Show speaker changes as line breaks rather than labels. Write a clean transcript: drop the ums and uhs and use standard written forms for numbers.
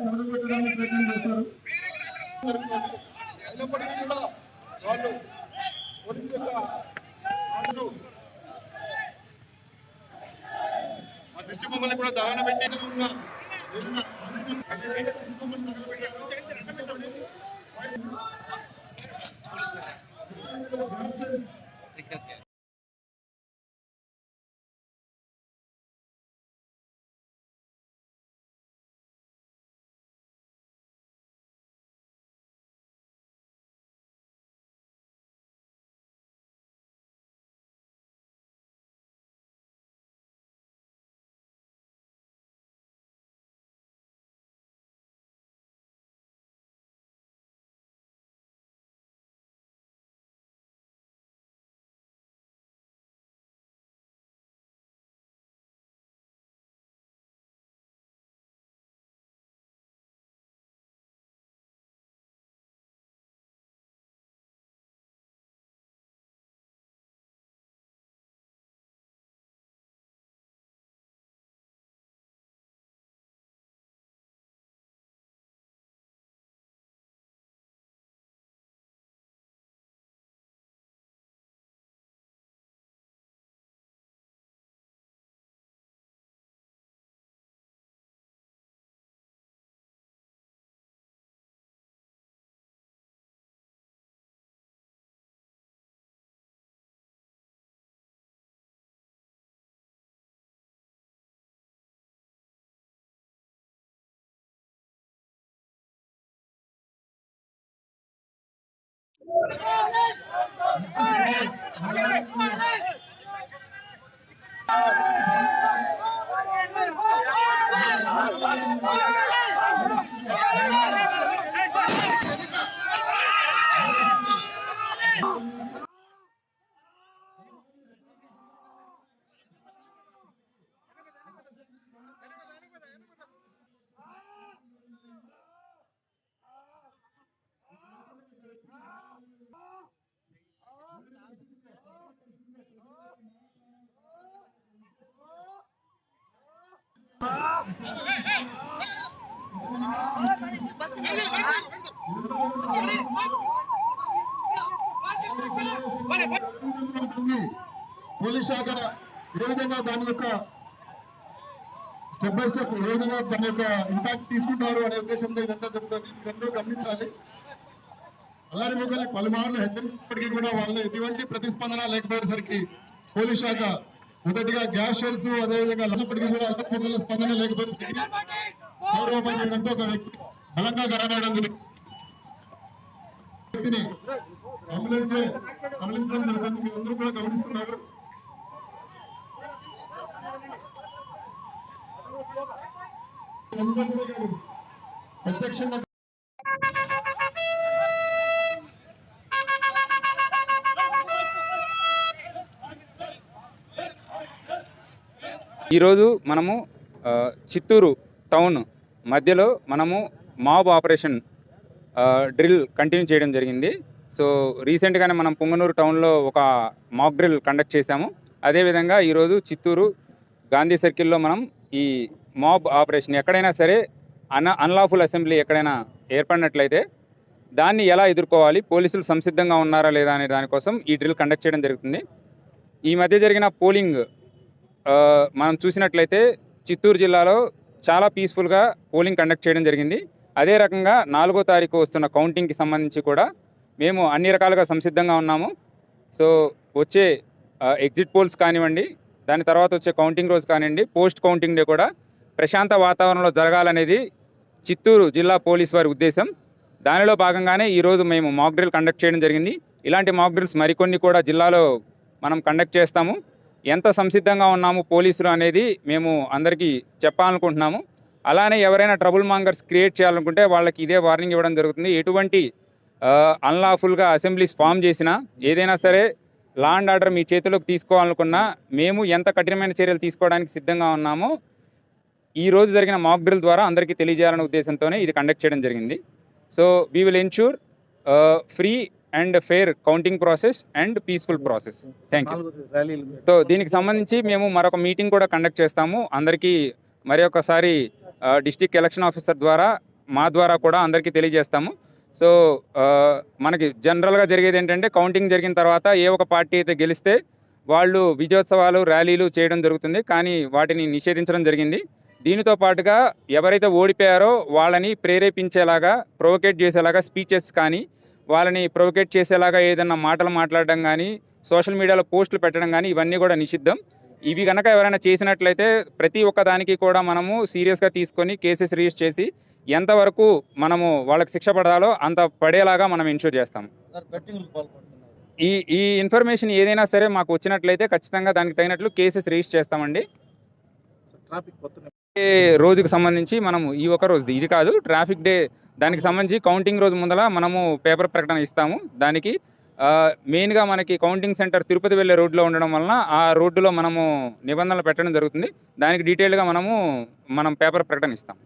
చెదరగొట్టడానికి ప్రయత్నం చేస్తారు. అయినప్పటికీ కూడా వాళ్ళు పోలీసు యొక్క దిష్టి బొమ్మల్ని కూడా దహన పెట్టి పోలీస్ శాఖ ఏ విధంగా దాని యొక్క స్టెప్ బై స్టెప్ ఏ విధంగా దాని యొక్క ఇంపాక్ట్ తీసుకుంటారు అనే ఉద్దేశంతో ఇదంతా జరుగుతుంది. మీరందరూ గమనించాలి. అల్లరి మొగ్గల్ని పలుమార్లు హెచ్చరించినప్పటికీ కూడా వాళ్ళు ఎటువంటి ప్రతిస్పందన లేకపోయేసరికి పోలీస్ శాఖ మొదటిగా గ్యాస్ షెల్స్ అదేవిధంగా ఉన్నప్పటికీ కూడా అల్లరి మొగ్గల స్పందన లేకపోయేసరికి గౌరవం చేయడంతో ఒక వ్యక్తి బలంగా గాయపడడం వ్యక్తిని అంబులెన్స్ అందరూ కూడా గమనిస్తున్నారు. ప్రత్యక్షంగా
ఈరోజు మనము చిత్తూరు టౌన్ మధ్యలో మనము మాబ్ ఆపరేషన్ డ్రిల్ కంటిన్యూ చేయడం జరిగింది. సో రీసెంట్గానే మనం పుంగనూరు టౌన్లో ఒక మాక్ డ్రిల్ కండక్ట్ చేశాము. అదేవిధంగా ఈరోజు చిత్తూరు గాంధీ సర్కిల్లో మనం ఈ మాబ్ ఆపరేషన్ ఎక్కడైనా సరే అన్లాఫుల్ అసెంబ్లీ ఎక్కడైనా ఏర్పడినట్లయితే దాన్ని ఎలా ఎదుర్కోవాలి, పోలీసులు సంసిద్ధంగా ఉన్నారా లేదా అనే దానికోసం ఈ డ్రిల్ కండక్ట్ చేయడం జరుగుతుంది. ఈ మధ్య జరిగిన పోలింగ్ మనం చూసినట్లయితే చిత్తూరు జిల్లాలో చాలా పీస్ఫుల్గా పోలింగ్ కండక్ట్ చేయడం జరిగింది. అదే రకంగా 4వ తారీఖు వస్తున్న కౌంటింగ్కి సంబంధించి కూడా మేము అన్ని రకాలుగా సంసిద్ధంగా ఉన్నాము. సో వచ్చే ఎగ్జిట్ పోల్స్ కానివ్వండి, దాని తర్వాత వచ్చే కౌంటింగ్ రోజు కానివ్వండి, పోస్ట్ కౌంటింగ్ డే కూడా ప్రశాంత వాతావరణంలో జరగాలనేది చిత్తూరు జిల్లా పోలీస్ వారి ఉద్దేశం. దానిలో భాగంగానే ఈరోజు మేము మాక్ డ్రిల్ కండక్ట్ చేయడం జరిగింది. ఇలాంటి మాక్ డ్రిల్స్ మరికొన్ని కూడా జిల్లాలో మనం కండక్ట్ చేస్తాము. ఎంత సంసిద్ధంగా ఉన్నాము పోలీసులు అనేది మేము అందరికీ చెప్పాలనుకుంటున్నాము. అలానే ఎవరైనా ట్రబుల్ మాంగర్స్ క్రియేట్ చేయాలనుకుంటే వాళ్ళకి ఇదే వార్నింగ్ ఇవ్వడం జరుగుతుంది. ఎటువంటి అన్లాఫుల్గా అసెంబ్లీస్ ఫామ్ చేసినా, ఏదైనా సరే లా అండ్ ఆర్డర్ మీ చేతిలోకి తీసుకోవాలనుకున్నా మేము ఎంత కఠినమైన చర్యలు తీసుకోవడానికి సిద్ధంగా ఉన్నామో ఈ రోజు జరిగిన మాక్ డ్రిల్ ద్వారా అందరికీ తెలియజేయాలనే ఉద్దేశంతోనే ఇది కండక్ట్ చేయడం జరిగింది. So we will ensure free and fair counting process and peaceful process. Thank you. So దీనికి సంబంధించి మేము మరొక మీటింగ్ కూడా కండక్ట్ చేస్తాము. అందరికీ మరి ఒకసారి డిస్ట్రిక్ట్ ఎలక్షన్ ఆఫీసర్ ద్వారా మా ద్వారా కూడా అందరికీ తెలియజేస్తాము. సో మనకి జనరల్గా జరిగేది ఏంటంటే కౌంటింగ్ జరిగిన తర్వాత ఏ ఒక పార్టీ అయితే గెలిస్తే వాళ్ళు విజయోత్సవాలు ర్యాలీలు చేయడం జరుగుతుంది, కానీ వాటిని నిషేధించడం జరిగింది. దీనితో పాటుగా ఎవరైతే ఓడిపోయారో వాళ్ళని ప్రేరేపించేలాగా, ప్రొవోకేట్ చేసేలాగా స్పీచెస్ కానీ, వాళ్ళని ప్రొవోకేట్ చేసేలాగా ఏదైనా మాటలు మాట్లాడడం కానీ, సోషల్ మీడియాలో పోస్టులు పెట్టడం కానీ ఇవన్నీ కూడా నిషిద్ధం. ఇవి కనుక ఎవరైనా చేసినట్లయితే ప్రతి ఒక్క దానికి కూడా మనము సీరియస్గా తీసుకొని కేసెస్ రిజిస్టర్ చేసి ఎంతవరకు మనము వాళ్ళకి శిక్ష పడాలో అంత పడేలాగా మనం ఎన్ష్యూర్ చేస్తాము. ఈ ఇన్ఫర్మేషన్ ఏదైనా సరే మాకు వచ్చినట్లయితే ఖచ్చితంగా దానికి తగినట్లు కేసెస్ రిజిస్టర్ చేస్తామండి. రోజుకి సంబంధించి మనము ఈ ఒక రోజు ఇది కాదు, ట్రాఫిక్ డే దానికి సంబంధించి కౌంటింగ్ రోజు ముందల మనము పేపర్ ప్రకటన ఇస్తాము. దానికి మెయిన్గా మనకి కౌంటింగ్ సెంటర్ తిరుపతి వెళ్ళే రోడ్లో ఉండడం వలన ఆ రోడ్డులో మనము నిబంధనలు పెట్టడం జరుగుతుంది. దానికి డీటెయిల్గా మనం పేపర్ ప్రకటన ఇస్తాం.